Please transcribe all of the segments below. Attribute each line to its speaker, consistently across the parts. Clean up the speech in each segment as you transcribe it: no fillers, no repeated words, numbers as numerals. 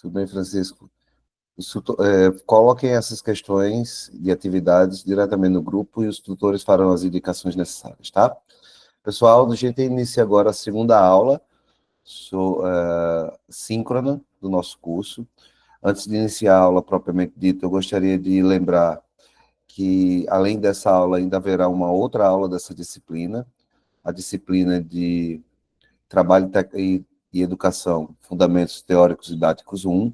Speaker 1: Tudo bem, Francisco? Coloquem essas questões de atividades diretamente no grupo e os tutores farão as indicações necessárias, tá? Pessoal, a gente inicia agora a segunda aula síncrona do nosso curso. Antes de iniciar a aula propriamente dita, eu gostaria de lembrar que, além dessa aula, ainda haverá uma outra aula dessa disciplina, a disciplina de Trabalho e Educação, Fundamentos Teóricos e Didáticos 1.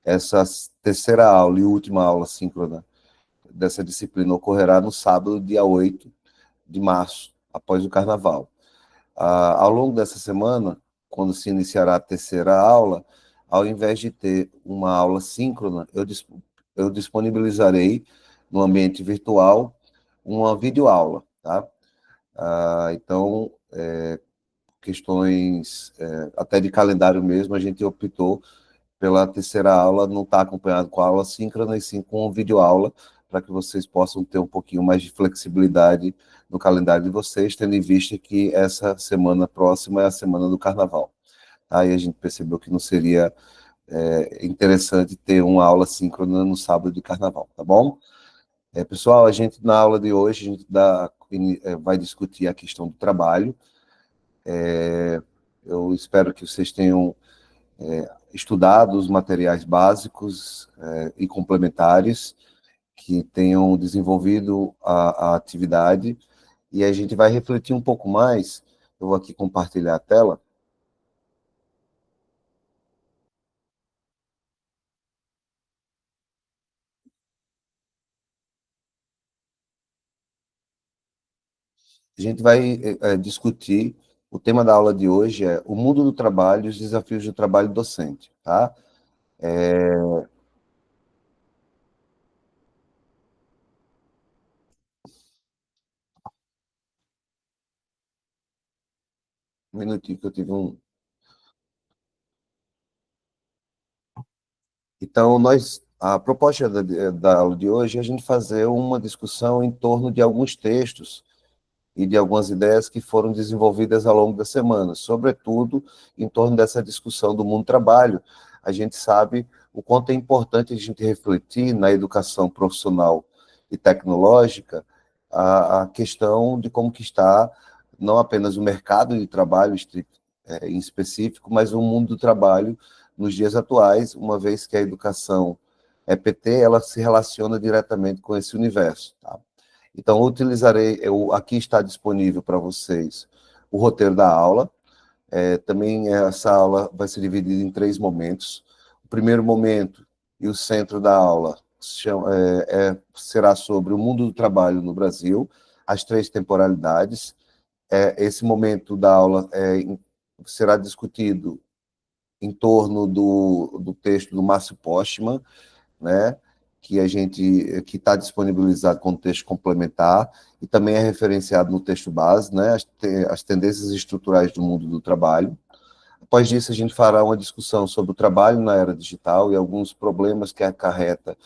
Speaker 1: Essa terceira aula e última aula síncrona dessa disciplina ocorrerá no sábado, dia 8 de março, após o Carnaval. Ao longo dessa semana, quando se iniciará a terceira aula, ao invés de ter uma aula síncrona, eu disponibilizarei no ambiente virtual uma videoaula, tá? Então, questões até de calendário mesmo, a gente optou pela terceira aula não estar acompanhado com a aula síncrona, e sim com videoaula, para que vocês possam ter um pouquinho mais de flexibilidade no calendário de vocês, tendo em vista que essa semana próxima é a semana do Carnaval. Aí a gente percebeu que não seria interessante ter uma aula síncrona no sábado de Carnaval, tá bom? Pessoal, a gente na aula de hoje a gente vai discutir a questão do trabalho. Eu espero que vocês tenham estudado os materiais básicos e complementares, que tenham desenvolvido a atividade, e a gente vai refletir um pouco mais. Eu vou aqui compartilhar a tela. A gente vai discutir, o tema da aula de hoje é o mundo do trabalho e os desafios do trabalho docente, tá? Um minutinho que eu tive um... Então, a proposta da aula de hoje é a gente fazer uma discussão em torno de alguns textos e de algumas ideias que foram desenvolvidas ao longo da semana, sobretudo em torno dessa discussão do mundo do trabalho. A gente sabe o quanto é importante a gente refletir na educação profissional e tecnológica a questão de como que está não apenas o mercado de trabalho em específico, mas o mundo do trabalho nos dias atuais, uma vez que a educação EPT, ela se relaciona diretamente com esse universo, tá? Então, aqui está disponível para vocês o roteiro da aula. Também essa aula vai ser dividida em 3 momentos. O primeiro momento e o centro da aula será sobre o mundo do trabalho no Brasil, as 3 temporalidades. Esse momento da aula será discutido em torno do texto do Márcio Postman, né, que está disponibilizado como texto complementar e também é referenciado no texto base, né, as tendências estruturais do mundo do trabalho. Após disso, a gente fará uma discussão sobre o trabalho na era digital e alguns problemas que acarreta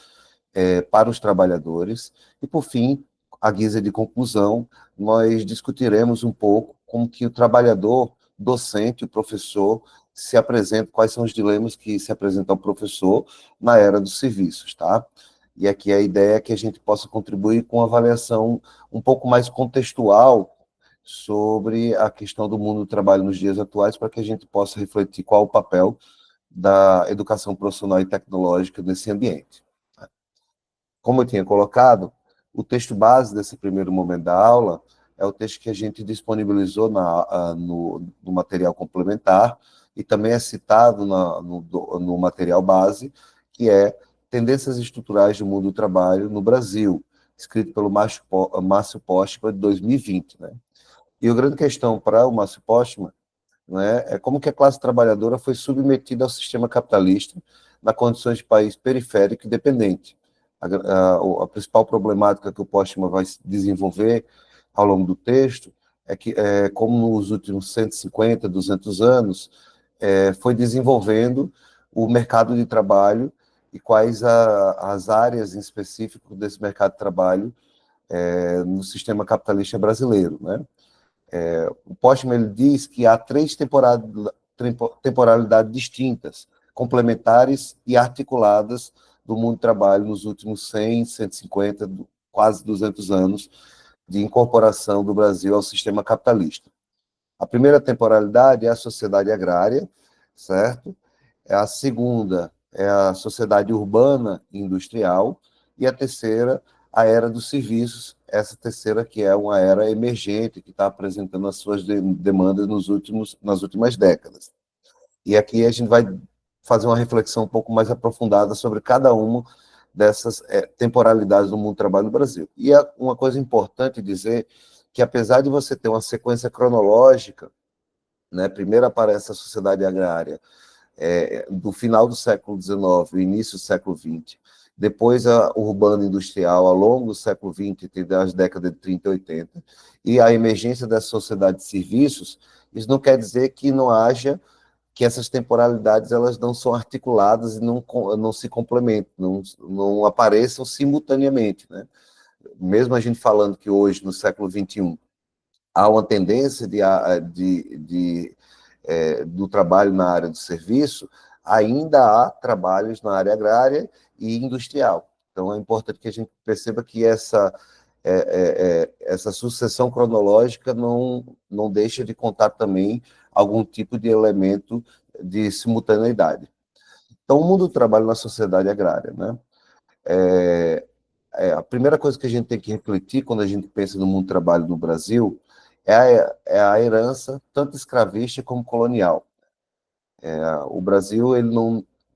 Speaker 1: para os trabalhadores. E, por fim, à guisa de conclusão, nós discutiremos um pouco como que o trabalhador docente, o professor, se apresenta, quais são os dilemas que se apresentam ao professor na era dos serviços, tá? E aqui a ideia é que a gente possa contribuir com uma avaliação um pouco mais contextual sobre a questão do mundo do trabalho nos dias atuais, para que a gente possa refletir qual o papel da educação profissional e tecnológica nesse ambiente. Como eu tinha colocado, o texto base desse primeiro momento da aula é o texto que a gente disponibilizou no material complementar e também é citado no material base, que é Tendências Estruturais do Mundo do Trabalho no Brasil, escrito pelo Márcio Postman, de 2020. Né? E a grande questão para o Márcio Postman, né, é como que a classe trabalhadora foi submetida ao sistema capitalista na condições de país periférico e dependente. A principal problemática que o Postman vai desenvolver ao longo do texto é que, como nos últimos 150, 200 anos, foi desenvolvendo o mercado de trabalho e quais as áreas em específico desse mercado de trabalho no sistema capitalista brasileiro, né? O Postman ele diz que há 3 temporalidades distintas complementares e articuladas do mundo do trabalho nos últimos 100, 150, quase 200 anos de incorporação do Brasil ao sistema capitalista. A primeira temporalidade é a sociedade agrária, certo? A segunda é a sociedade urbana e industrial, e a terceira, a era dos serviços, essa terceira que é uma era emergente, que está apresentando as suas demandas nas últimas décadas. E aqui a gente vai fazer uma reflexão um pouco mais aprofundada sobre cada uma dessas temporalidades do mundo do trabalho no Brasil. E uma coisa importante dizer que, apesar de você ter uma sequência cronológica, né, primeiro aparece a sociedade agrária, do final do século XIX, início do século XX, depois a urbano-industrial ao longo do século XX, das décadas de 30 e 80, e a emergência da sociedade de serviços, isso não quer dizer que não haja, que essas temporalidades elas não são articuladas e não se complementam, não apareçam simultaneamente, né? Mesmo a gente falando que hoje, no século XXI, há uma tendência do trabalho na área do serviço, ainda há trabalhos na área agrária e industrial. Então, é importante que a gente perceba que essa sucessão cronológica não deixa de contar também algum tipo de elemento de simultaneidade. Então, o mundo do trabalho na sociedade agrária, né? A primeira coisa que a gente tem que refletir quando a gente pensa no mundo do trabalho no Brasil é a herança, tanto escravista como colonial. O Brasil ele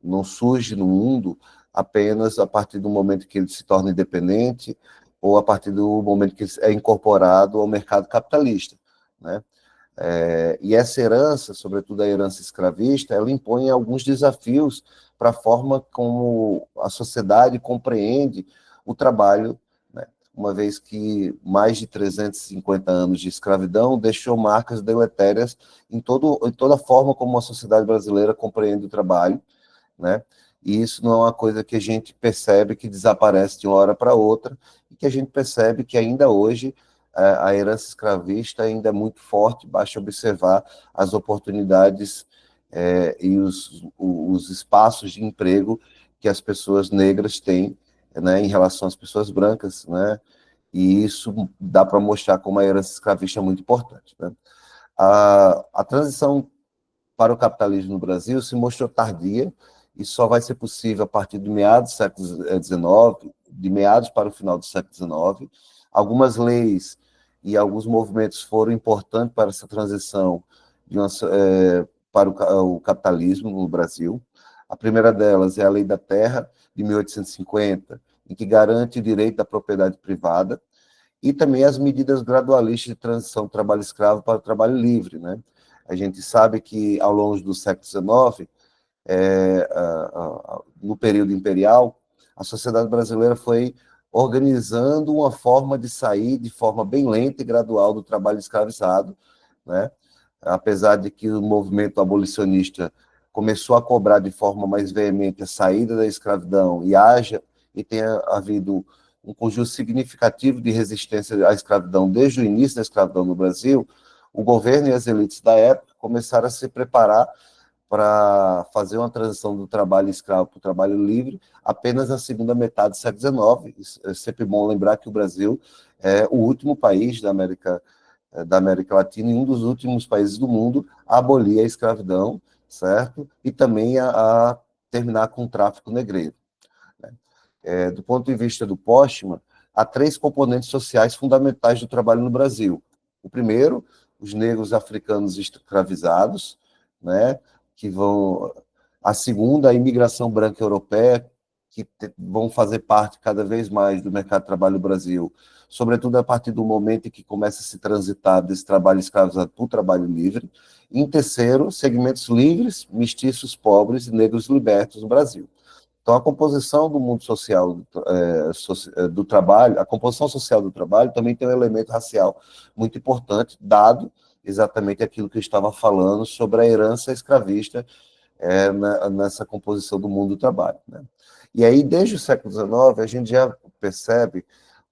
Speaker 1: não surge no mundo apenas a partir do momento que ele se torna independente ou a partir do momento que ele é incorporado ao mercado capitalista, né? E essa herança, sobretudo a herança escravista, ela impõe alguns desafios para a forma como a sociedade compreende o trabalho, né? Uma vez que mais de 350 anos de escravidão deixou marcas deletérias em toda a forma como a sociedade brasileira compreende o trabalho, né? E isso não é uma coisa que a gente percebe que desaparece de uma hora para outra, e que a gente percebe que ainda hoje a herança escravista ainda é muito forte, basta observar as oportunidades e os espaços de emprego que as pessoas negras têm, né, em relação às pessoas brancas, né, e isso dá para mostrar como a herança escravista é muito importante, né. A transição para o capitalismo no Brasil se mostrou tardia e só vai ser possível a partir de meados do século XIX, de meados para o final do século XIX. Algumas leis e alguns movimentos foram importantes para essa transição para o capitalismo no Brasil. A primeira delas é a Lei da Terra, de 1850, em que garante o direito da propriedade privada, e também as medidas gradualistas de transição do trabalho escravo para o trabalho livre, né? A gente sabe que, ao longo do século XIX, no período imperial, a sociedade brasileira foi organizando uma forma de sair de forma bem lenta e gradual do trabalho escravizado, né? Apesar de que o movimento abolicionista começou a cobrar de forma mais veemente a saída da escravidão e tenha havido um conjunto significativo de resistência à escravidão desde o início da escravidão no Brasil, o governo e as elites da época começaram a se preparar para fazer uma transição do trabalho escravo para o trabalho livre apenas na segunda metade do século XIX. É sempre bom lembrar que o Brasil é o último país da América Latina e um dos últimos países do mundo a abolir a escravidão, certo? E também a terminar com o tráfico negreiro, né? Do ponto de vista do Postman, há três componentes sociais fundamentais do trabalho no Brasil. O primeiro, os negros africanos escravizados, né, que vão... A segunda, a imigração branca europeia, que vão fazer parte cada vez mais do mercado de trabalho do Brasil, sobretudo a partir do momento em que começa a se transitar desse trabalho escravizado para o trabalho livre. E, em terceiro, segmentos livres, mestiços pobres e negros libertos no Brasil. Então, a composição do mundo social do trabalho, a composição social do trabalho também tem um elemento racial muito importante, dado exatamente aquilo que eu estava falando sobre a herança escravista nessa composição do mundo do trabalho, né? E aí, desde o século XIX, a gente já percebe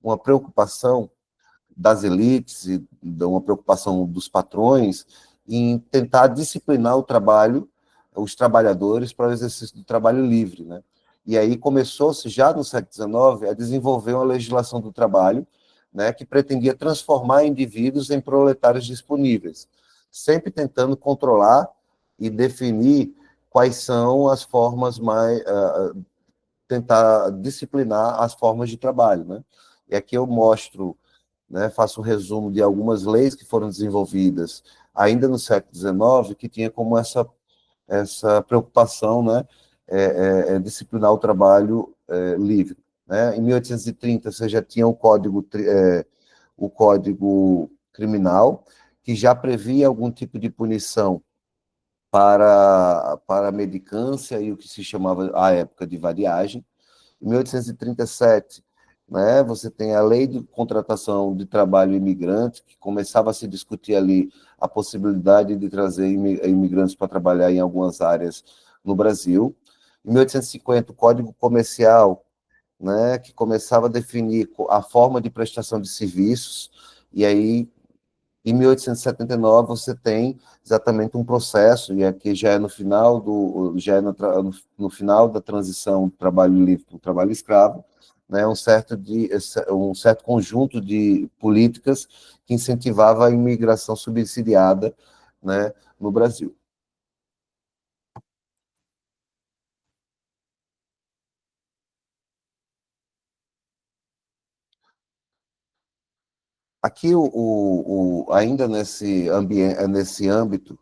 Speaker 1: uma preocupação das elites e uma preocupação dos patrões em tentar disciplinar o trabalho os trabalhadores para o exercício do trabalho livre, né? E aí começou-se, já no século XIX, a desenvolver uma legislação do trabalho, né, que pretendia transformar indivíduos em proletários disponíveis, sempre tentando controlar e definir quais são as formas mais... tentar disciplinar as formas de trabalho, né? E aqui eu mostro, né, faço um resumo de algumas leis que foram desenvolvidas ainda no século XIX, que tinha como essa preocupação, né, disciplinar o trabalho livre. Né? Em 1830, você já tinha o Código Criminal, que já previa algum tipo de punição para a mendicância e o que se chamava, à época, de vadiagem. Em 1837, né, você tem a lei de contratação de trabalho imigrante, que começava a se discutir ali a possibilidade de trazer imigrantes para trabalhar em algumas áreas no Brasil. Em 1850, o Código Comercial, né, que começava a definir a forma de prestação de serviços, e aí, em 1879, você tem exatamente um processo, e aqui já é no final no final da transição do trabalho livre para o trabalho escravo, né, um certo conjunto de políticas que incentivava a imigração subsidiada, né, no Brasil. Aqui, ainda nesse âmbito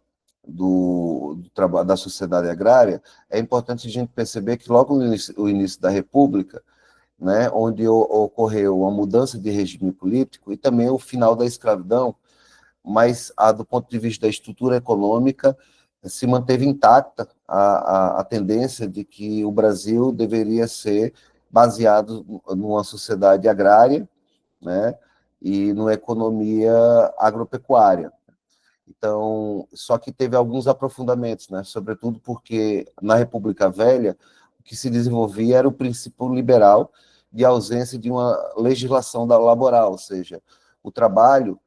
Speaker 1: do trabalho da sociedade agrária, é importante a gente perceber que logo no início da República, né, onde ocorreu uma mudança de regime político e também o final da escravidão, mas do ponto de vista da estrutura econômica, se manteve intacta a tendência de que o Brasil deveria ser baseado numa sociedade agrária, né, e numa economia agropecuária. Então, só que teve alguns aprofundamentos, né, sobretudo porque na República Velha o que se desenvolvia era o princípio liberal de ausência de uma legislação laboral, ou seja, o trabalho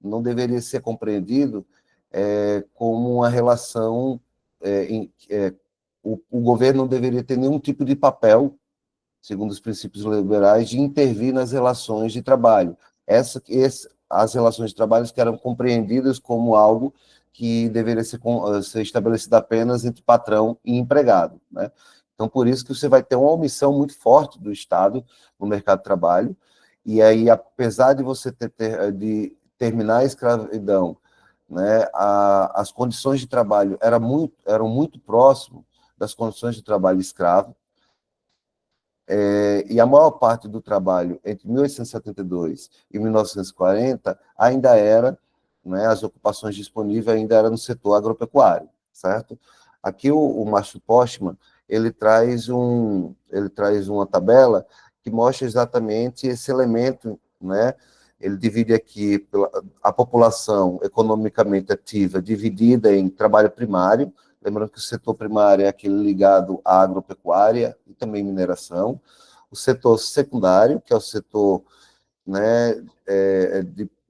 Speaker 1: não deveria ser compreendido como uma relação o governo não deveria ter nenhum tipo de papel, segundo os princípios liberais, de intervir nas relações de trabalho. As relações de trabalho que eram compreendidas como algo que deveria ser estabelecido apenas entre patrão e empregado. Né? Então, por isso que você vai ter uma omissão muito forte do Estado no mercado de trabalho, e aí, apesar de você de terminar a escravidão, né, as condições de trabalho eram muito próximas das condições de trabalho escravo, e a maior parte do trabalho entre 1872 e 1940 ainda era, né, as ocupações disponíveis ainda eram no setor agropecuário, certo? Aqui o Márcio Postman, ele traz uma tabela que mostra exatamente esse elemento, né? Ele divide aqui a população economicamente ativa dividida em trabalho primário, lembrando que o setor primário é aquele ligado à agropecuária e também mineração. O setor secundário, que é o setor, né,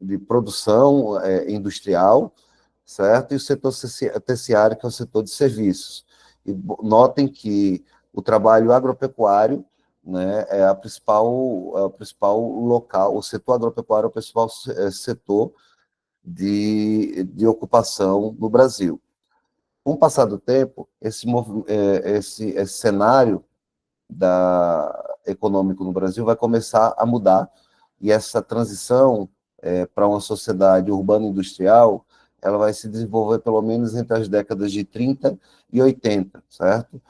Speaker 1: de produção industrial, certo? E o setor terciário, que é o setor de serviços. E notem que o trabalho agropecuário, né, é a principal local, o setor agropecuário é o principal setor de ocupação no Brasil. Com o passar do tempo, esse cenário econômico no Brasil vai começar a mudar, e essa transição para uma sociedade urbana-industrial, ela vai se desenvolver pelo menos entre as décadas de 30 e 80, certo?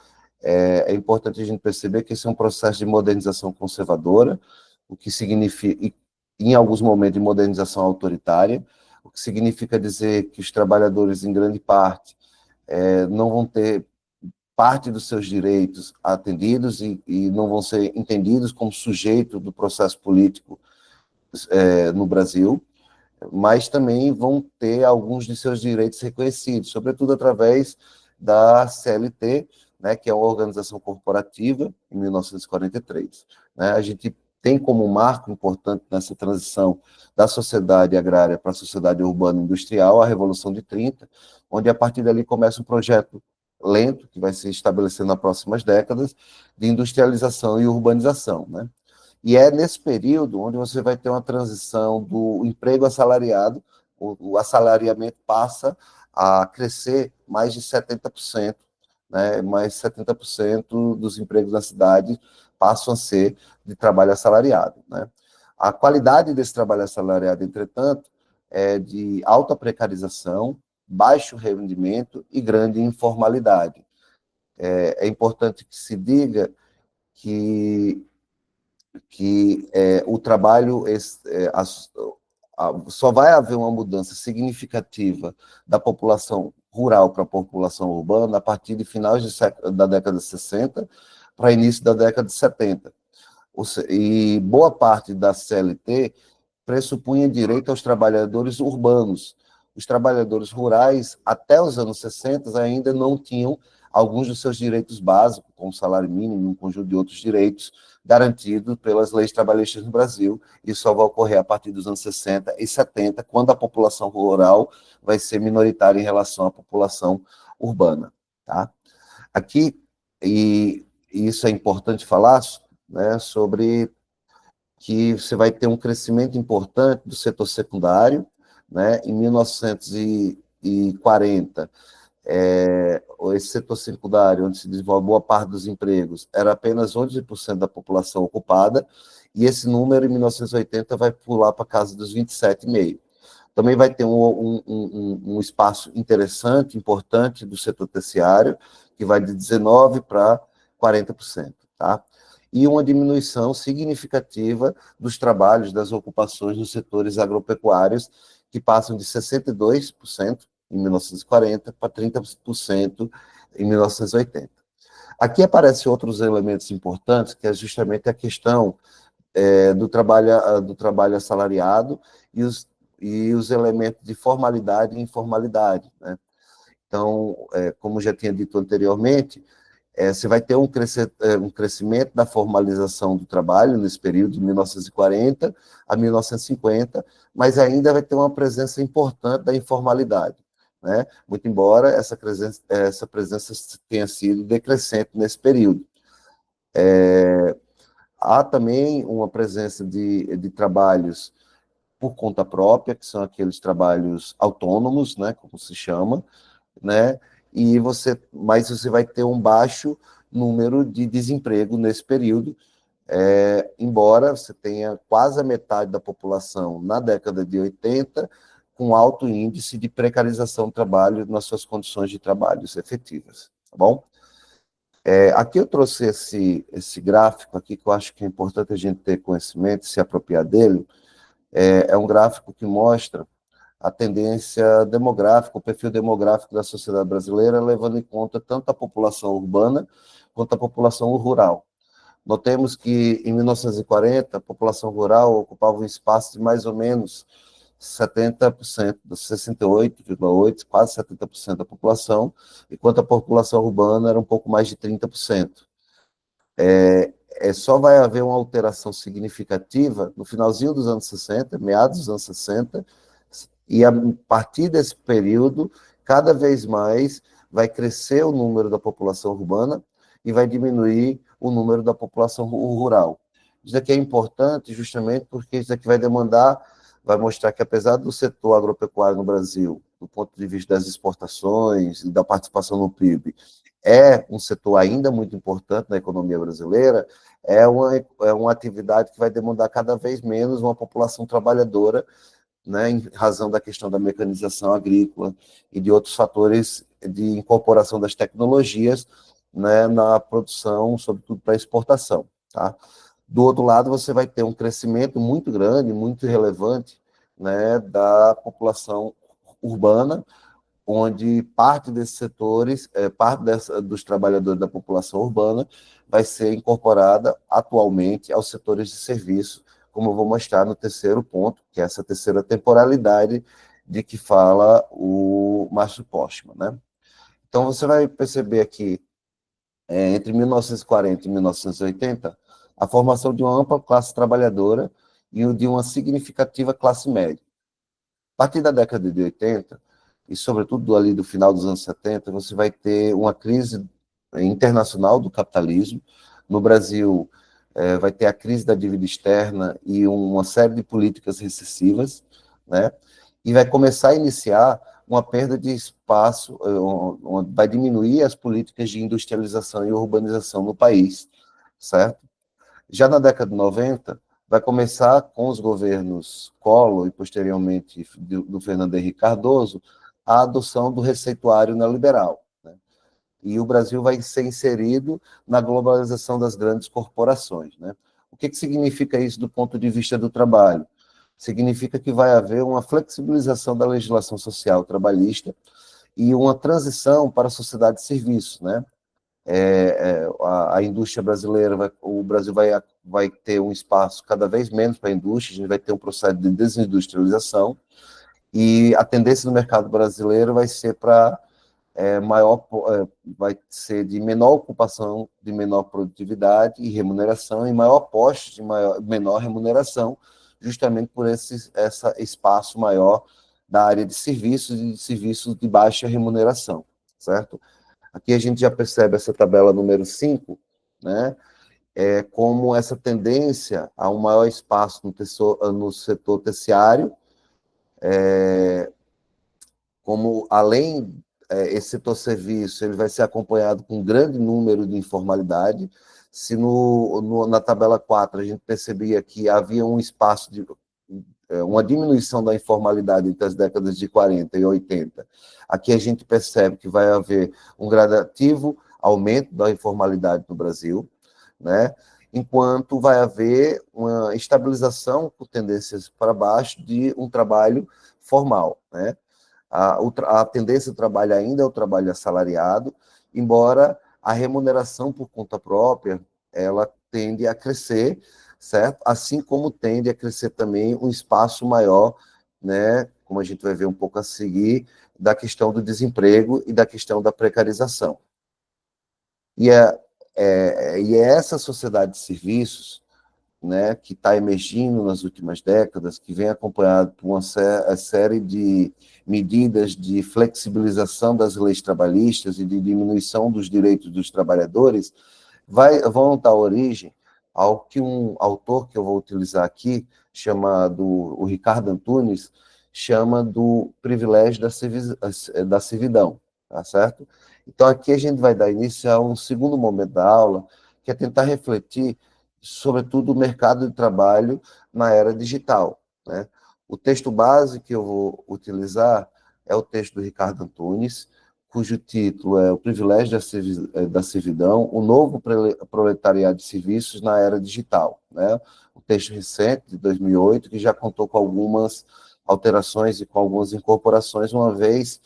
Speaker 1: É importante a gente perceber que esse é um processo de modernização conservadora, o que significa, e, em alguns momentos, de modernização autoritária, o que significa dizer que os trabalhadores, em grande parte, não vão ter parte dos seus direitos atendidos e não vão ser entendidos como sujeito do processo político no Brasil, mas também vão ter alguns de seus direitos reconhecidos, sobretudo através da CLT, né, que é uma organização corporativa, em 1943. Né? A gente tem como marco importante nessa transição da sociedade agrária para a sociedade urbana industrial a Revolução de 30, onde a partir dali começa um projeto lento, que vai se estabelecer nas próximas décadas, de industrialização e urbanização, né? E é nesse período onde você vai ter uma transição do emprego assalariado, o assalariamento passa a crescer mais de 70%, né? Mais 70% dos empregos na cidade passam a ser de trabalho assalariado, né? A qualidade desse trabalho assalariado, entretanto, é de alta precarização, baixo rendimento e grande informalidade. É importante que se diga que o trabalho só vai haver uma mudança significativa da população rural para a população urbana a partir de finais da década de 60 para início da década de 70. E boa parte da CLT pressupunha direito aos trabalhadores urbanos. Os trabalhadores rurais, até os anos 60, ainda não tinham alguns dos seus direitos básicos, como salário mínimo e um conjunto de outros direitos, garantidos pelas leis trabalhistas no Brasil. Isso só vai ocorrer a partir dos anos 60 e 70, quando a população rural vai ser minoritária em relação à população urbana. Tá? Aqui, e isso é importante falar, né, sobre que você vai ter um crescimento importante do setor secundário, né? Em 1940, esse setor secundário, onde se desenvolve boa parte dos empregos, era apenas 11% da população ocupada, e esse número, em 1980, vai pular para a casa dos 27,5%. Também vai ter um espaço interessante, importante, do setor terciário, que vai de 19% para 40%. Tá? E uma diminuição significativa dos trabalhos, das ocupações nos setores agropecuários, que passam de 62% em 1940 para 30% em 1980. Aqui aparecem outros elementos importantes, que é justamente a questão do trabalho assalariado e os elementos de formalidade e informalidade, né? Então, como já tinha dito anteriormente, você vai ter um crescimento da formalização do trabalho nesse período de 1940 a 1950, mas ainda vai ter uma presença importante da informalidade, né? Muito embora essa presença tenha sido decrescente nesse período. Há também uma presença de trabalhos por conta própria, que são aqueles trabalhos autônomos, né, como se chama, né? Mas você vai ter um baixo número de desemprego nesse período, embora você tenha quase a metade da população na década de 80 com alto índice de precarização do trabalho nas suas condições de trabalho efetivas, tá bom? Aqui eu trouxe esse gráfico aqui, que eu acho que é importante a gente ter conhecimento, se apropriar dele. É um gráfico que mostra a tendência demográfica, o perfil demográfico da sociedade brasileira, levando em conta tanto a população urbana quanto a população rural. Notemos que, em 1940, a população rural ocupava um espaço de mais ou menos 70%, 68,8%, quase 70% da população, enquanto a população urbana era um pouco mais de 30%. Só vai haver uma alteração significativa no finalzinho dos anos 60, meados dos anos 60, e a partir desse período, cada vez mais vai crescer o número da população urbana e vai diminuir o número da população rural. Isso aqui é importante justamente porque isso aqui vai mostrar que, apesar do setor agropecuário no Brasil, do ponto de vista das exportações e da participação no PIB, é um setor ainda muito importante na economia brasileira, é uma atividade que vai demandar cada vez menos uma população trabalhadora, né, em razão da questão da mecanização agrícola e de outros fatores de incorporação das tecnologias, né, na produção, sobretudo para exportação. Tá? Do outro lado, você vai ter um crescimento muito grande, muito relevante, né, da população urbana, onde parte desses setores, dos trabalhadores da população urbana, vai ser incorporada atualmente aos setores de serviço, como eu vou mostrar no terceiro ponto, que é essa terceira temporalidade de que fala o Márcio Postman, né? Então, você vai perceber aqui, entre 1940 e 1980, a formação de uma ampla classe trabalhadora e de uma significativa classe média. A partir da década de 80, e sobretudo ali do final dos anos 70, você vai ter uma crise internacional do capitalismo. No Brasil, vai ter a crise da dívida externa e uma série de políticas recessivas, né? E vai começar a iniciar uma perda de espaço, vai diminuir as políticas de industrialização e urbanização no país, certo? Já na década de 90, vai começar com os governos Collor e, posteriormente, do Fernando Henrique Cardoso, a adoção do receituário neoliberal, né? E o Brasil vai ser inserido na globalização das grandes corporações, né? O que significa isso do ponto de vista do trabalho? Significa que vai haver uma flexibilização da legislação social trabalhista e uma transição para a sociedade de serviços, né? A indústria brasileira, o Brasil vai ter um espaço cada vez menos para a indústria, a gente vai ter um processo de desindustrialização, e a tendência do mercado brasileiro vai ser para vai ser de menor ocupação, de menor produtividade e remuneração, e maior poste de menor remuneração, justamente por esse espaço maior da área de serviços e de serviços de baixa remuneração, certo? Aqui a gente já percebe essa tabela número 5, né? Como essa tendência a um maior espaço no setor terciário, como além esse setor serviço, ele vai ser acompanhado com um grande número de informalidade. Se na tabela 4 a gente percebia que havia um espaço de uma diminuição da informalidade entre as décadas de 40 e 80, aqui a gente percebe que vai haver um gradativo aumento da informalidade no Brasil, né? Enquanto vai haver uma estabilização por tendências para baixo de um trabalho formal, né? A tendência do trabalho ainda é o trabalho assalariado, embora a remuneração por conta própria, ela tende a crescer, certo? Assim como tende a crescer também um espaço maior, né? Como a gente vai ver um pouco a seguir, da questão do desemprego e da questão da precarização. E é essa sociedade de serviços, né, que está emergindo nas últimas décadas, que vem acompanhado por uma série de medidas de flexibilização das leis trabalhistas e de diminuição dos direitos dos trabalhadores, vão dar origem ao que um autor que eu vou utilizar aqui, chamado o Ricardo Antunes, chama do privilégio da servidão, tá certo? Então, aqui a gente vai dar início a um segundo momento da aula, que é tentar refletir sobretudo o mercado de trabalho na era digital, né? O texto base que eu vou utilizar é o texto do Ricardo Antunes, cujo título é O Privilégio da Servidão, o Novo Proletariado de Serviços na Era Digital, né? Um texto recente, de 2008, que já contou com algumas alterações e com algumas incorporações, uma vez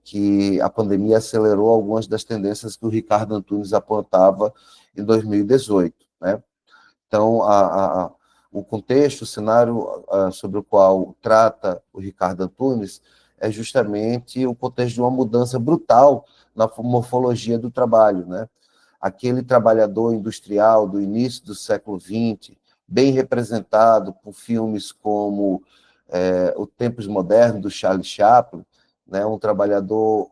Speaker 1: que a pandemia acelerou algumas das tendências que o Ricardo Antunes apontava em 2018, né? Então, o contexto, o cenário sobre o qual trata o Ricardo Antunes é justamente o contexto de uma mudança brutal na morfologia do trabalho, né? Aquele trabalhador industrial do início do século XX, bem representado por filmes como O Tempos Modernos, do Charlie Chaplin, né? Um trabalhador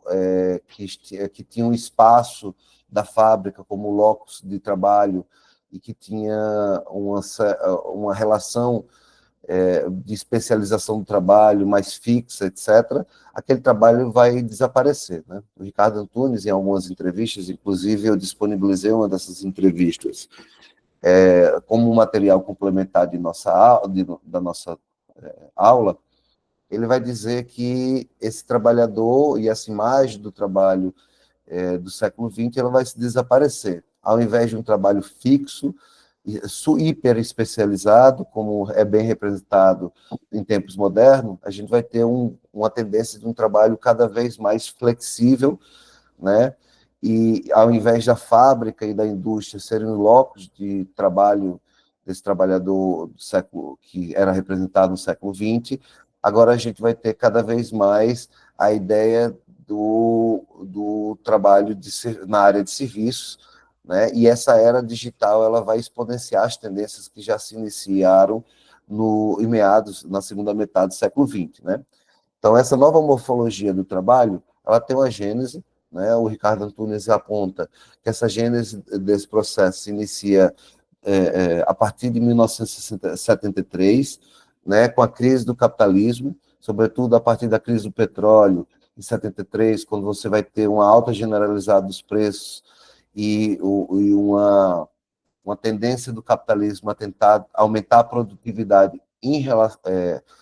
Speaker 1: que tinha um espaço da fábrica como locus de trabalho e que tinha uma relação de especialização do trabalho mais fixa, etc., aquele trabalho vai desaparecer, né? O Ricardo Antunes, em algumas entrevistas, inclusive eu disponibilizei uma dessas entrevistas como material complementar da nossa aula, ele vai dizer que esse trabalhador e essa imagem do trabalho do século XX, ela vai se desaparecer. Ao invés de um trabalho fixo, hiper especializado, como é bem representado em tempos modernos, a gente vai ter uma tendência de um trabalho cada vez mais flexível, né? E ao invés da fábrica e da indústria serem locos de trabalho desse trabalhador do século que era representado no século XX, agora a gente vai ter cada vez mais a ideia do trabalho na área de serviços, né? E essa era digital ela vai exponenciar as tendências que já se iniciaram em meados, na segunda metade do século XX, né? Então, essa nova morfologia do trabalho, ela tem uma gênese, né? O Ricardo Antunes aponta que essa gênese desse processo se inicia a partir de 1973, né, com a crise do capitalismo, sobretudo a partir da crise do petróleo, em 73, quando você vai ter uma alta generalizada dos preços e uma tendência do capitalismo a tentar aumentar a produtividade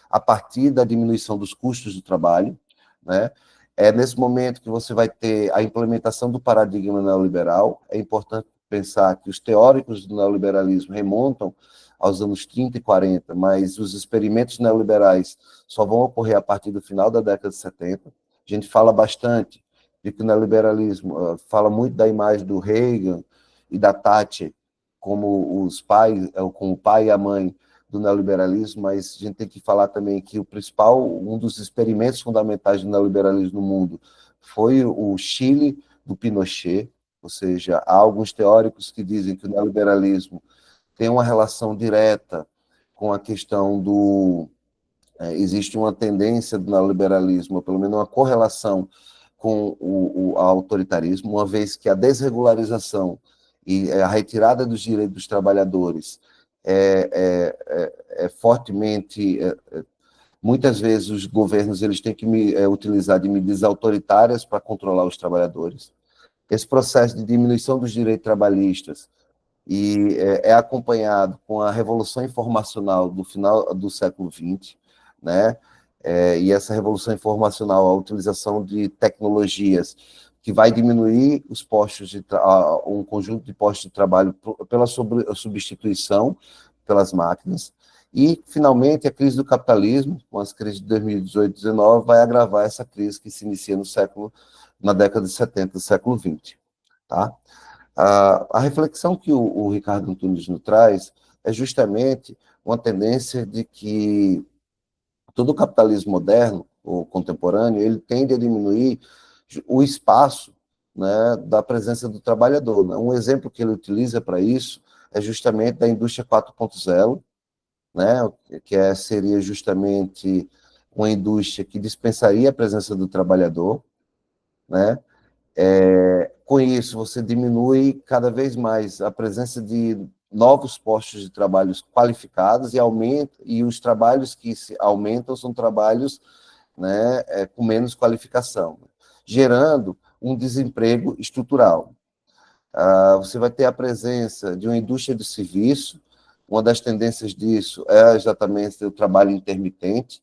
Speaker 1: a partir da diminuição dos custos do trabalho, né? É nesse momento que você vai ter a implementação do paradigma neoliberal. É importante pensar que os teóricos do neoliberalismo remontam aos anos 30 e 40, mas os experimentos neoliberais só vão ocorrer a partir do final da década de 70. A gente fala bastante de que o neoliberalismo fala muito da imagem do Reagan e da Thatcher como os pais, como o pai e a mãe do neoliberalismo, mas a gente tem que falar também que um dos experimentos fundamentais do neoliberalismo no mundo foi o Chile do Pinochet, ou seja, há alguns teóricos que dizem que o neoliberalismo tem uma relação direta com a questão existe uma tendência do neoliberalismo, ou pelo menos uma correlação com o autoritarismo, uma vez que a desregularização e a retirada dos direitos dos trabalhadores é fortemente... muitas vezes os governos eles têm que utilizar de medidas autoritárias para controlar os trabalhadores. Esse processo de diminuição dos direitos trabalhistas é acompanhado com a revolução informacional do final do século XX, né? E essa revolução informacional, a utilização de tecnologias que vai diminuir os postos um conjunto de postos de trabalho pela substituição pelas máquinas. E, finalmente, a crise do capitalismo, com as crises de 2018 e 2019, vai agravar essa crise que se inicia na década de 70 do século XX. Tá? A reflexão que o Ricardo Antunes nos traz é justamente uma tendência de que todo o capitalismo moderno, ou contemporâneo, ele tende a diminuir o espaço, né, da presença do trabalhador. Né? Um exemplo que ele utiliza para isso é justamente da indústria 4.0, né, seria justamente uma indústria que dispensaria a presença do trabalhador, né? Com isso, você diminui cada vez mais a presença de novos postos de trabalho qualificados e os trabalhos que se aumentam são trabalhos, né, com menos qualificação, gerando um desemprego estrutural. Você vai ter a presença de uma indústria de serviço. Uma das tendências disso é exatamente o trabalho intermitente.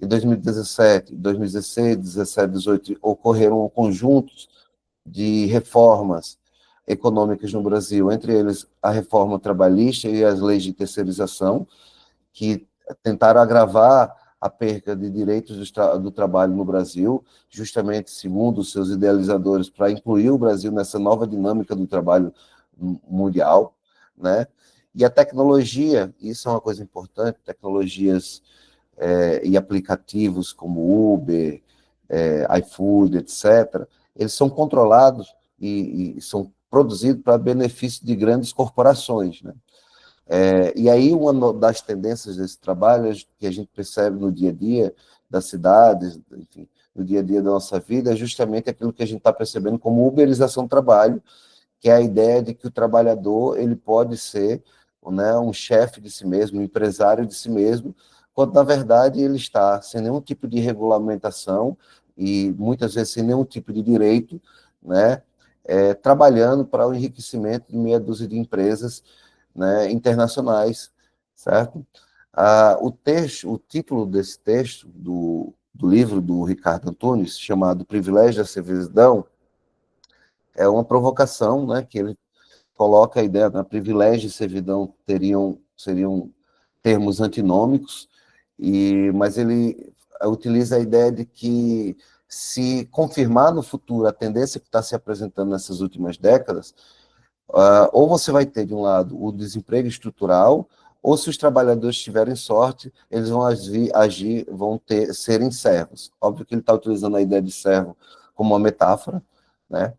Speaker 1: Em 2017, 2016, 2017, 2018, ocorreram conjuntos de reformas econômicas no Brasil, entre eles a reforma trabalhista e as leis de terceirização, que tentaram agravar a perca de direitos do trabalho no Brasil, justamente segundo os seus idealizadores, para incluir o Brasil nessa nova dinâmica do trabalho mundial, né? E a tecnologia, isso é uma coisa importante, tecnologias e aplicativos como Uber, iFood, etc., eles são controlados e são produzidos para benefício de grandes corporações, né? E aí, uma das tendências desse trabalho que a gente percebe no dia a dia das cidades, enfim, no dia a dia da nossa vida, é justamente aquilo que a gente está percebendo como uberização do trabalho, que é a ideia de que o trabalhador ele pode ser, né, um chefe de si mesmo, um empresário de si mesmo, quando, na verdade, ele está sem nenhum tipo de regulamentação e, muitas vezes, sem nenhum tipo de direito, né, trabalhando para o enriquecimento de meia dúzia de empresas, né, internacionais, certo? O título desse texto, do livro do Ricardo Antunes, chamado Privilégio da Servidão, é uma provocação, né, que ele coloca a ideia de privilégio e servidão seriam termos antinômicos, mas ele utiliza a ideia de que, se confirmar no futuro a tendência que está se apresentando nessas últimas décadas, ou você vai ter, de um lado, o desemprego estrutural, ou, se os trabalhadores tiverem sorte, eles vão agir, serem servos. Óbvio que ele está utilizando a ideia de servo como uma metáfora, né?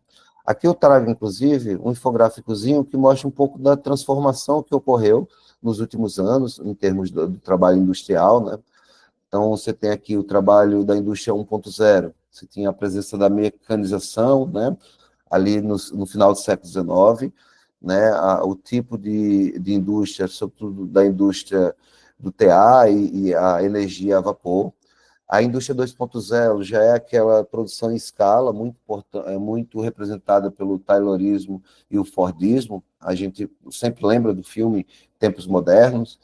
Speaker 1: Aqui eu trago, inclusive, um infográficozinho que mostra um pouco da transformação que ocorreu nos últimos anos, em termos do trabalho industrial, né? Então, você tem aqui o trabalho da indústria 1.0, você tinha a presença da mecanização, né, ali no final do século XIX, né, o tipo de indústria, sobretudo da indústria do TA e a energia a vapor. A indústria 2.0 já é aquela produção em escala muito representada pelo Taylorismo e o Fordismo. A gente sempre lembra do filme Tempos Modernos,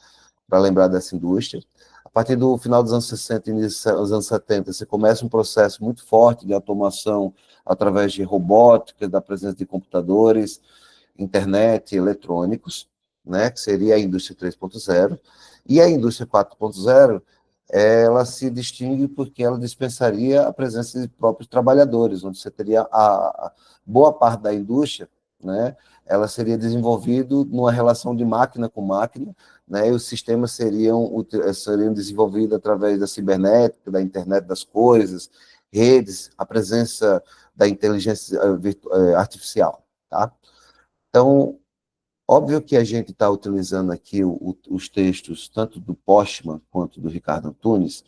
Speaker 1: para lembrar dessa indústria. A partir do final dos anos 60 e início dos anos 70, você começa um processo muito forte de automação através de robótica, da presença de computadores, internet, eletrônicos, né, que seria a indústria 3.0. E a indústria 4.0, ela se distingue porque ela dispensaria a presença de próprios trabalhadores, onde você teria a boa parte da indústria, né, ela seria desenvolvido numa relação de máquina com máquina, né, e os sistemas seriam desenvolvidos através da cibernética, da internet das coisas, redes, a presença da inteligência artificial, tá? Então, óbvio que a gente está utilizando aqui os textos, tanto do Postman quanto do Ricardo Antunes,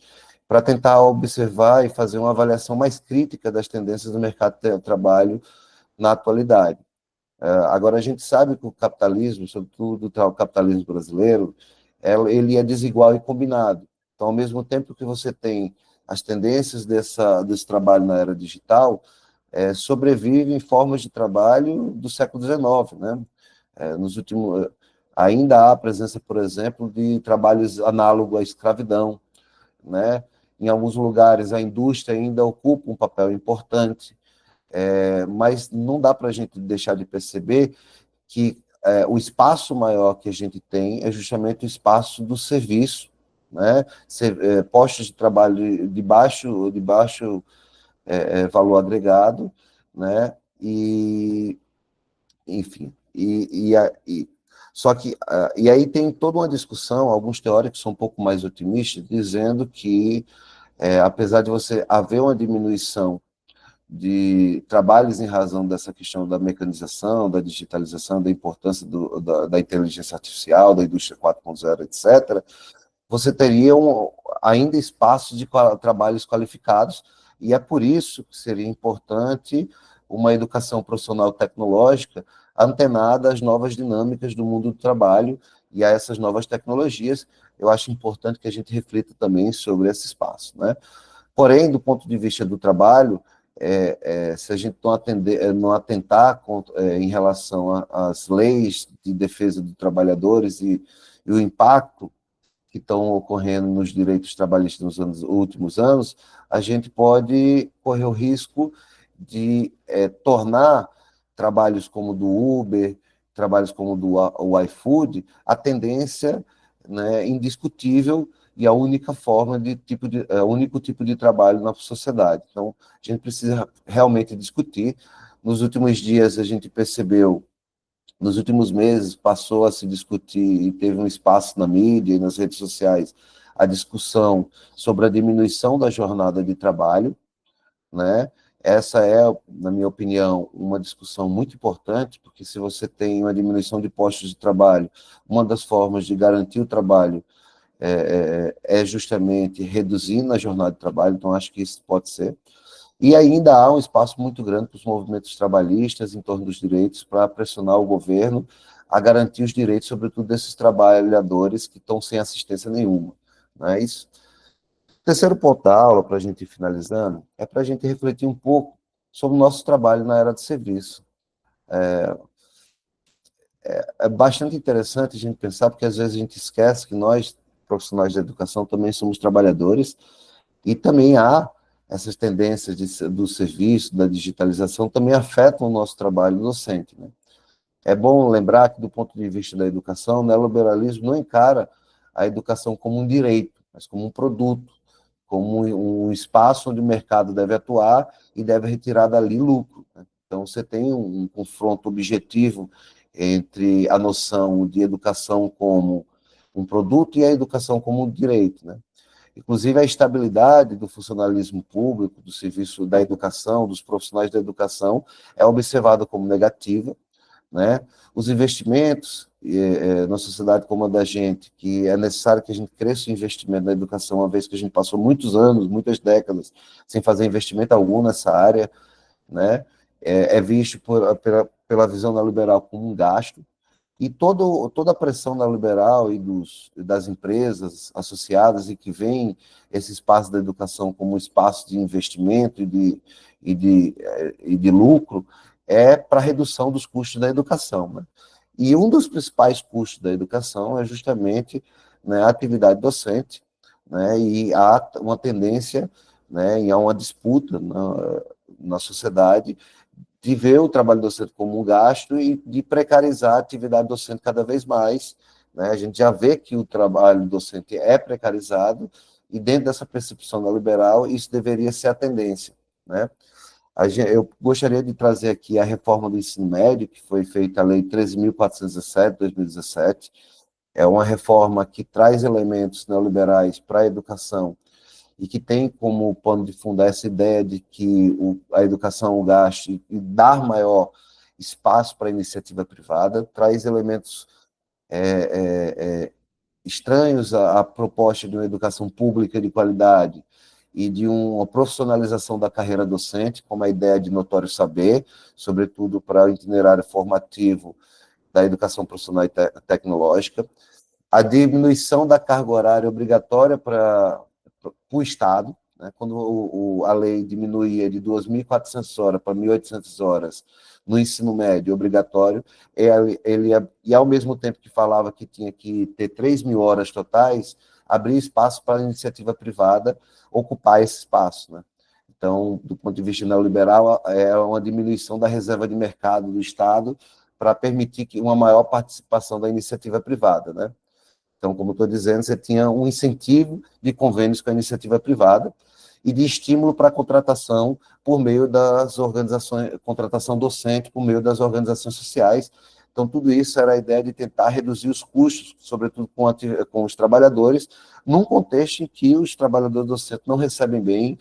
Speaker 1: para tentar observar e fazer uma avaliação mais crítica das tendências do mercado de trabalho na atualidade. Agora, a gente sabe que o capitalismo, sobretudo o capitalismo brasileiro, ele é desigual e combinado. Então, ao mesmo tempo que você tem as tendências desse trabalho na era digital, sobrevive em formas de trabalho do século XIX, né? Nos últimos, ainda há a presença, por exemplo, de trabalhos análogos à escravidão, né? Em alguns lugares, a indústria ainda ocupa um papel importante, mas não dá para a gente deixar de perceber que o espaço maior que a gente tem é justamente o espaço do serviço, né? Postos de trabalho de baixo valor agregado, né? E, enfim, só que, e aí tem toda uma discussão, alguns teóricos são um pouco mais otimistas, dizendo que, apesar de você haver uma diminuição de trabalhos em razão dessa questão da mecanização, da digitalização, da importância da inteligência artificial, da indústria 4.0, etc., você teria ainda espaços de trabalhos qualificados, e é por isso que seria importante uma educação profissional tecnológica antenada às novas dinâmicas do mundo do trabalho e a essas novas tecnologias. Eu acho importante que a gente reflita também sobre esse espaço, né? Porém, do ponto de vista do trabalho, se a gente não atentar em relação às leis de defesa dos trabalhadores e o impacto que estão ocorrendo nos direitos trabalhistas nos últimos anos, a gente pode correr o risco de tornar trabalhos como o do Uber, trabalhos como o iFood, a tendência, né, indiscutível e a única forma único tipo de trabalho na sociedade. Então, a gente precisa realmente discutir. Nos últimos dias, a gente percebeu, nos últimos meses, passou a se discutir e teve um espaço na mídia e nas redes sociais a discussão sobre a diminuição da jornada de trabalho, né? Essa é, na minha opinião, uma discussão muito importante, porque se você tem uma diminuição de postos de trabalho, uma das formas de garantir o trabalho justamente reduzindo a jornada de trabalho, então acho que isso pode ser. E ainda há um espaço muito grande para os movimentos trabalhistas em torno dos direitos, para pressionar o governo a garantir os direitos, sobretudo desses trabalhadores que estão sem assistência nenhuma. Não é isso? O terceiro ponto da aula, para a gente ir finalizando, é para a gente refletir um pouco sobre o nosso trabalho na era de serviço. É bastante interessante a gente pensar, porque às vezes a gente esquece que nós, profissionais da educação, também somos trabalhadores, e também há essas tendências do serviço, da digitalização, também afetam o nosso trabalho docente, né? É bom lembrar que, do ponto de vista da educação, o neoliberalismo não encara a educação como um direito, mas como um produto, como um espaço onde o mercado deve atuar e deve retirar dali lucro, né? Então, você tem um confronto objetivo entre a noção de educação como um produto e a educação como um direito, né? Inclusive, a estabilidade do funcionalismo público, do serviço da educação, dos profissionais da educação, é observada como negativa, né? Os investimentos numa sociedade como a da gente, que é necessário que a gente cresça o investimento na educação, uma vez que a gente passou muitos anos, muitas décadas, sem fazer investimento algum nessa área, né? É visto pela visão neoliberal como um gasto, e toda a pressão neoliberal das empresas associadas e que vem esse espaço da educação como um espaço de investimento e de lucro é para a redução dos custos da educação, né? E um dos principais custos da educação é justamente, né, a atividade docente, né, e há uma tendência, né, e há uma disputa na sociedade de ver o trabalho docente como um gasto e de precarizar a atividade docente cada vez mais, né? A gente já vê que o trabalho docente é precarizado e dentro dessa percepção neoliberal isso deveria ser a tendência, né? Eu gostaria de trazer aqui a reforma do ensino médio, que foi feita a Lei 13.417, de 2017. É uma reforma que traz elementos neoliberais para a educação e que tem como pano de fundo essa ideia de que a educação, o gasto, e dar maior espaço para a iniciativa privada, traz elementos estranhos à proposta de uma educação pública de qualidade e de uma profissionalização da carreira docente, como a ideia de notório saber, sobretudo para o itinerário formativo da educação profissional e tecnológica, a diminuição da carga horária obrigatória para o Estado, né? Quando a lei diminuía de 2.400 horas para 1.800 horas no ensino médio obrigatório, e ao mesmo tempo que falava que tinha que ter 3.000 horas totais, abria espaço para a iniciativa privada ocupar esse espaço, né? Então, do ponto de vista neoliberal, é uma diminuição da reserva de mercado do Estado para permitir que uma maior participação da iniciativa privada, né? Então, como estou dizendo, você tinha um incentivo de convênios com a iniciativa privada e de estímulo para a contratação por meio das organizações, contratação docente por meio das organizações sociais. Então, tudo isso era a ideia de tentar reduzir os custos, sobretudo com os trabalhadores, num contexto em que os trabalhadores docentes não recebem bem,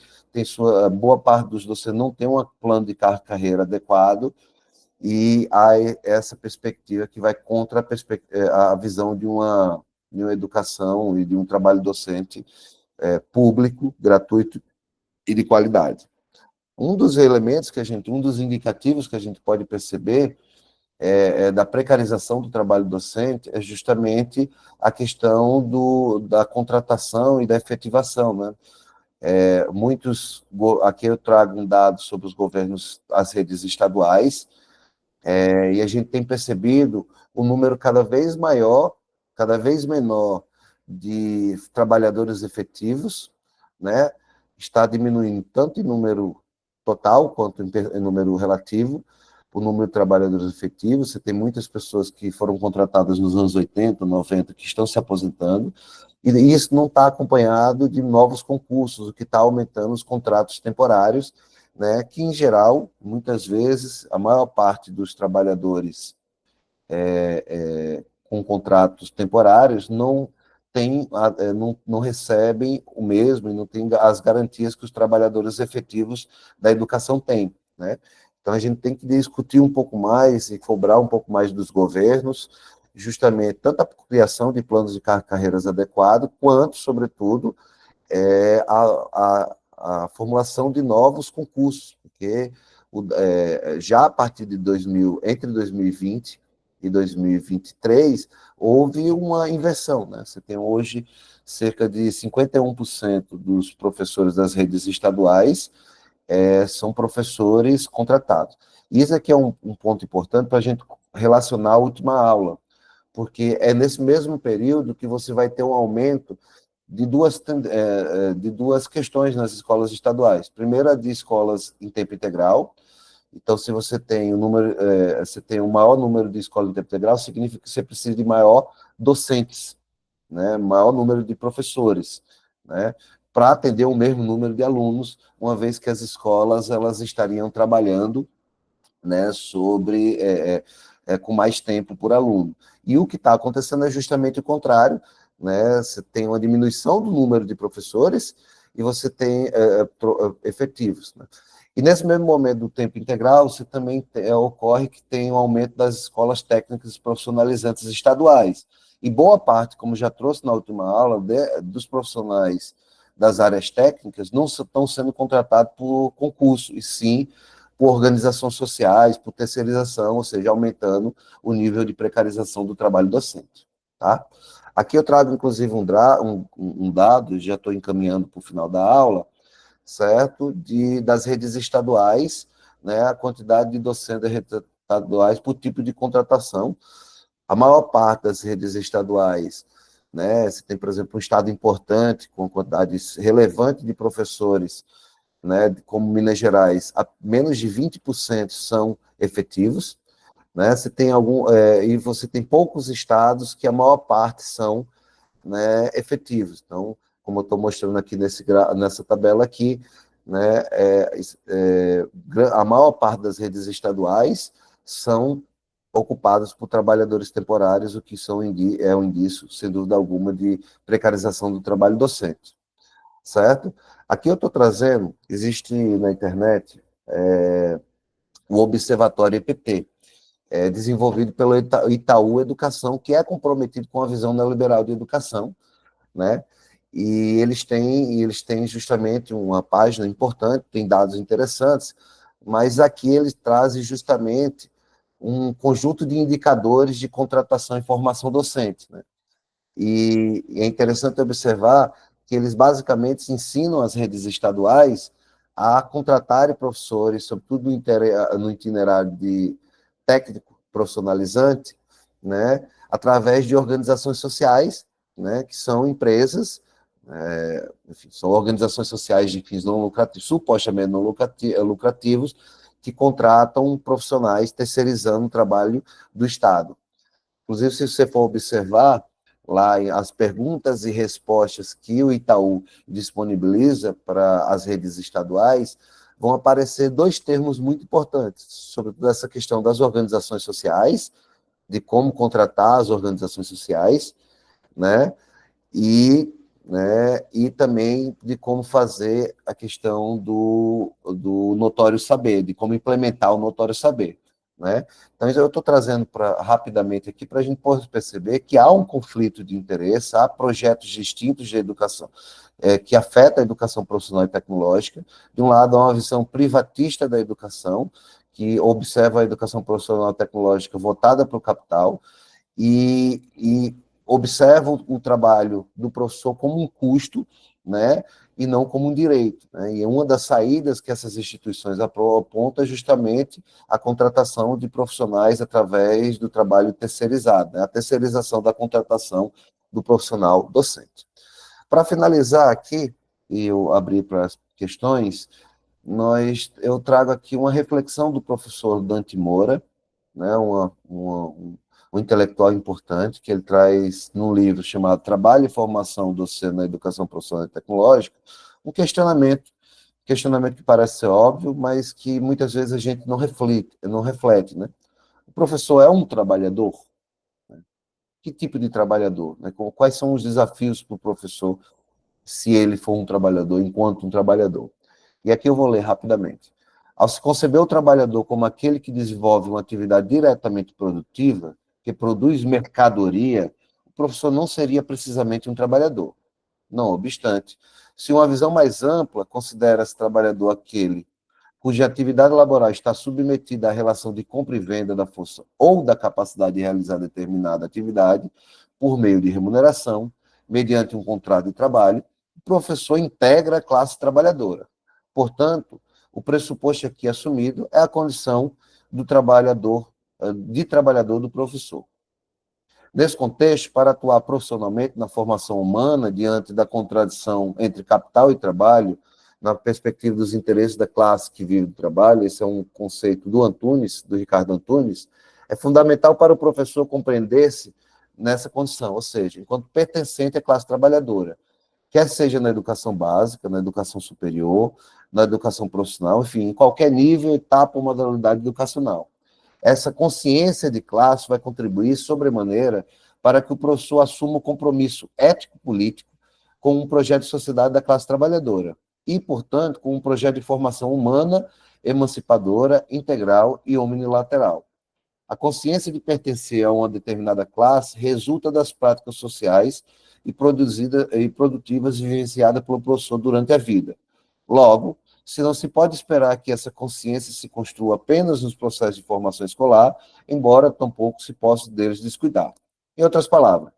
Speaker 1: boa parte dos docentes não tem um plano de carreira adequado, e há essa perspectiva que vai contra a visão de uma educação e de um trabalho docente público, gratuito e de qualidade. Um dos elementos um dos indicativos que a gente pode perceber da precarização do trabalho docente é justamente a questão da contratação e da efetivação, né? Aqui eu trago um dado sobre os governos, as redes estaduais, e a gente tem percebido um número cada vez maior, cada vez menor de trabalhadores efetivos, né? Está diminuindo tanto em número total quanto em número relativo, o número de trabalhadores efetivos. Você tem muitas pessoas que foram contratadas nos anos 80, 90, que estão se aposentando, e isso não está acompanhado de novos concursos, o que está aumentando os contratos temporários, né, que, em geral, muitas vezes, a maior parte dos trabalhadores com contratos temporários não recebem o mesmo e não tem as garantias que os trabalhadores efetivos da educação têm, né? Então, a gente tem que discutir um pouco mais e cobrar um pouco mais dos governos, justamente, tanto a criação de planos de carreiras adequados, quanto, sobretudo, a formulação de novos concursos, porque já a partir de entre 2020 e 2023, houve uma inversão, né? Você tem hoje cerca de 51% dos professores das redes estaduais são professores contratados. Isso aqui é um ponto importante para a gente relacionar a última aula, porque é nesse mesmo período que você vai ter um aumento de duas questões nas escolas estaduais. Primeira, de escolas em tempo integral. Então, se você tem você tem um maior número de escolas em tempo integral, significa que você precisa de maior docentes, né? Maior número de professores, né? Para atender o mesmo número de alunos, uma vez que as escolas elas estariam trabalhando, né, com mais tempo por aluno. E o que está acontecendo é justamente o contrário, né? Você tem uma diminuição do número de professores e você tem efetivos, né? E nesse mesmo momento do tempo integral, você também ocorre que tem um aumento das escolas técnicas profissionalizantes estaduais. E boa parte, como já trouxe na última aula, dos profissionais das áreas técnicas não estão sendo contratados por concurso, e sim por organizações sociais, por terceirização, ou seja, aumentando o nível de precarização do trabalho docente. Tá? Aqui eu trago, inclusive, um dado, já estou encaminhando para o final da aula, certo? Das redes estaduais, né? A quantidade de docentes das redes estaduais por tipo de contratação. A maior parte das redes estaduais, né? Você tem, por exemplo, um estado importante, com quantidade relevante de professores, né? Como Minas Gerais, menos de 20% são efetivos, né? E você tem poucos estados que a maior parte são, né, efetivos. Então, como eu estou mostrando aqui nessa tabela aqui, né, a maior parte das redes estaduais são ocupadas por trabalhadores temporários, o que é um indício, sem dúvida alguma, de precarização do trabalho docente, certo? Aqui eu estou trazendo, existe na internet o Observatório EPT, desenvolvido pelo Itaú Educação, que é comprometido com a visão neoliberal de educação, né? E eles têm justamente uma página importante, tem dados interessantes, mas aqui eles trazem justamente um conjunto de indicadores de contratação e formação docente, né? E é interessante observar que eles basicamente ensinam as redes estaduais a contratarem professores, sobretudo no itinerário de técnico profissionalizante, né, através de organizações sociais, né, que são empresas, enfim, são organizações sociais de fins não lucrativos, supostamente não lucrativos, que contratam profissionais terceirizando o trabalho do Estado. Inclusive, se você for observar lá as perguntas e respostas que o Itaú disponibiliza para as redes estaduais, vão aparecer dois termos muito importantes, sobretudo essa questão das organizações sociais, de como contratar as organizações sociais, né? E também de como fazer a questão do notório saber, de como implementar o notório saber, né? Então, eu estou trazendo rapidamente aqui para a gente poder perceber que há um conflito de interesse, há projetos distintos de educação, que afeta a educação profissional e tecnológica. De um lado, há uma visão privatista da educação, que observa a educação profissional e tecnológica voltada para o capital, e observa o trabalho do professor como um custo, né, e não como um direito, né? E uma das saídas que essas instituições apontam é justamente a contratação de profissionais através do trabalho terceirizado, né? A terceirização da contratação do profissional docente. Para finalizar aqui, e eu abrir para as questões, eu trago aqui uma reflexão do professor Dante Moura, né, um intelectual importante, que ele traz num livro chamado Trabalho e Formação Docente na Educação Profissional e Tecnológica, um questionamento que parece ser óbvio, mas que muitas vezes a gente não reflete, né? O professor é um trabalhador? Que tipo de trabalhador? Né? Quais são os desafios para o professor se ele for um trabalhador, enquanto um trabalhador? E aqui eu vou ler rapidamente. Ao se conceber o trabalhador como aquele que desenvolve uma atividade diretamente produtiva, que produz mercadoria, o professor não seria precisamente um trabalhador. Não obstante, se uma visão mais ampla considera esse trabalhador aquele cuja atividade laboral está submetida à relação de compra e venda da força ou da capacidade de realizar determinada atividade por meio de remuneração, mediante um contrato de trabalho, o professor integra a classe trabalhadora. Portanto, o pressuposto aqui assumido é a condição de trabalhador do professor. Nesse contexto, para atuar profissionalmente na formação humana, diante da contradição entre capital e trabalho, na perspectiva dos interesses da classe que vive do trabalho, esse é um conceito do Ricardo Antunes, é fundamental para o professor compreender-se nessa condição, ou seja, enquanto pertencente à classe trabalhadora, quer seja na educação básica, na educação superior, na educação profissional, enfim, em qualquer nível, etapa ou modalidade educacional. Essa consciência de classe vai contribuir sobremaneira para que o professor assuma o compromisso ético-político com um projeto de sociedade da classe trabalhadora, e, portanto, com um projeto de formação humana, emancipadora, integral e omnilateral. A consciência de pertencer a uma determinada classe resulta das práticas sociais e produtivas vivenciadas pelo professor durante a vida. Logo, se não se pode esperar que essa consciência se construa apenas nos processos de formação escolar, embora tampouco se possa deles descuidar. Em outras palavras,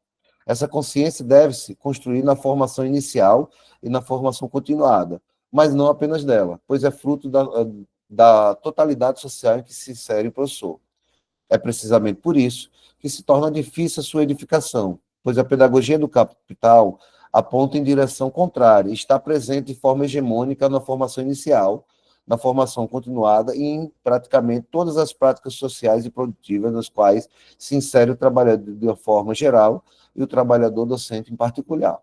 Speaker 1: essa consciência deve-se construir na formação inicial e na formação continuada, mas não apenas dela, pois é fruto da totalidade social em que se insere o professor. É precisamente por isso que se torna difícil a sua edificação, pois a pedagogia do capital aponta em direção contrária e está presente de forma hegemônica na formação inicial, na formação continuada e em praticamente todas as práticas sociais e produtivas nas quais se insere o trabalhador de uma forma geral e o trabalhador docente em particular.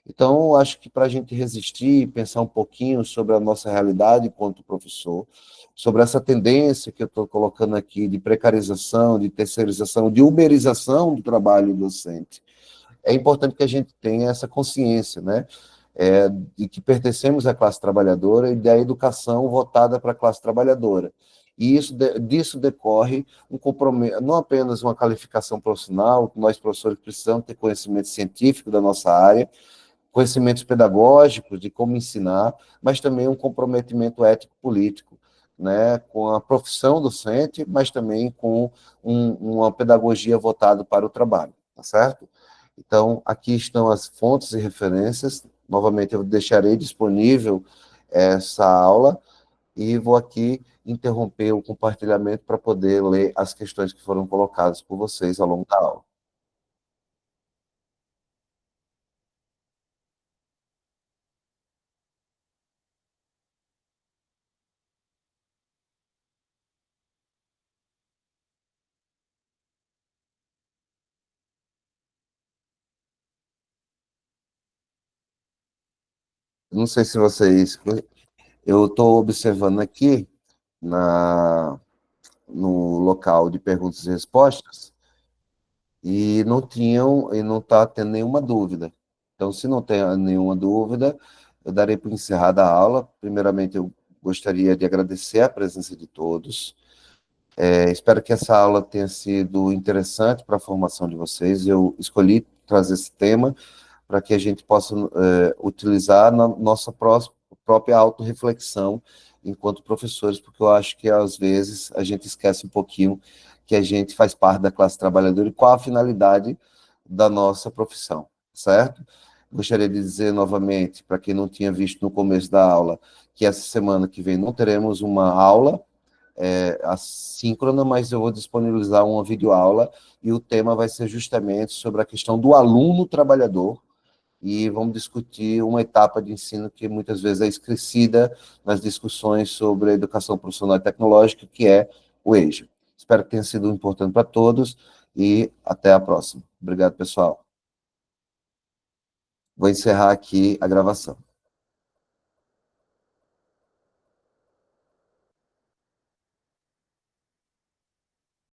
Speaker 1: Então, acho que para a gente resistir, pensar um pouquinho sobre a nossa realidade enquanto professor, sobre essa tendência que eu estou colocando aqui de precarização, de terceirização, de uberização do trabalho docente, é importante que a gente tenha essa consciência, né? De que pertencemos à classe trabalhadora e da educação voltada para a classe trabalhadora. E disso decorre um compromisso, não apenas uma qualificação profissional, nós professores precisamos ter conhecimento científico da nossa área, conhecimentos pedagógicos de como ensinar, mas também um comprometimento ético-político, né, com a profissão docente, mas também com uma pedagogia voltada para o trabalho, tá certo? Então, aqui estão as fontes e referências. Novamente, eu deixarei disponível essa aula e vou aqui interromper o compartilhamento para poder ler as questões que foram colocadas por vocês ao longo da aula. Não sei se vocês... Eu estou observando aqui na, no local de perguntas e respostas e não está tendo nenhuma dúvida. Então, se não tem nenhuma dúvida, eu darei por encerrada a aula. Primeiramente, eu gostaria de agradecer a presença de todos. Espero que essa aula tenha sido interessante para a formação de vocês. Eu escolhi trazer esse tema para que a gente possa utilizar na nossa própria autorreflexão enquanto professores, porque eu acho que, às vezes, a gente esquece um pouquinho que a gente faz parte da classe trabalhadora e qual a finalidade da nossa profissão, certo? Gostaria de dizer novamente, para quem não tinha visto no começo da aula, que essa semana que vem não teremos uma aula assíncrona, mas eu vou disponibilizar uma videoaula e o tema vai ser justamente sobre a questão do aluno trabalhador, e vamos discutir uma etapa de ensino que muitas vezes é esquecida nas discussões sobre a educação profissional e tecnológica, que é o EJA. Espero que tenha sido importante para todos e até a próxima. Obrigado, pessoal. Vou encerrar aqui a gravação.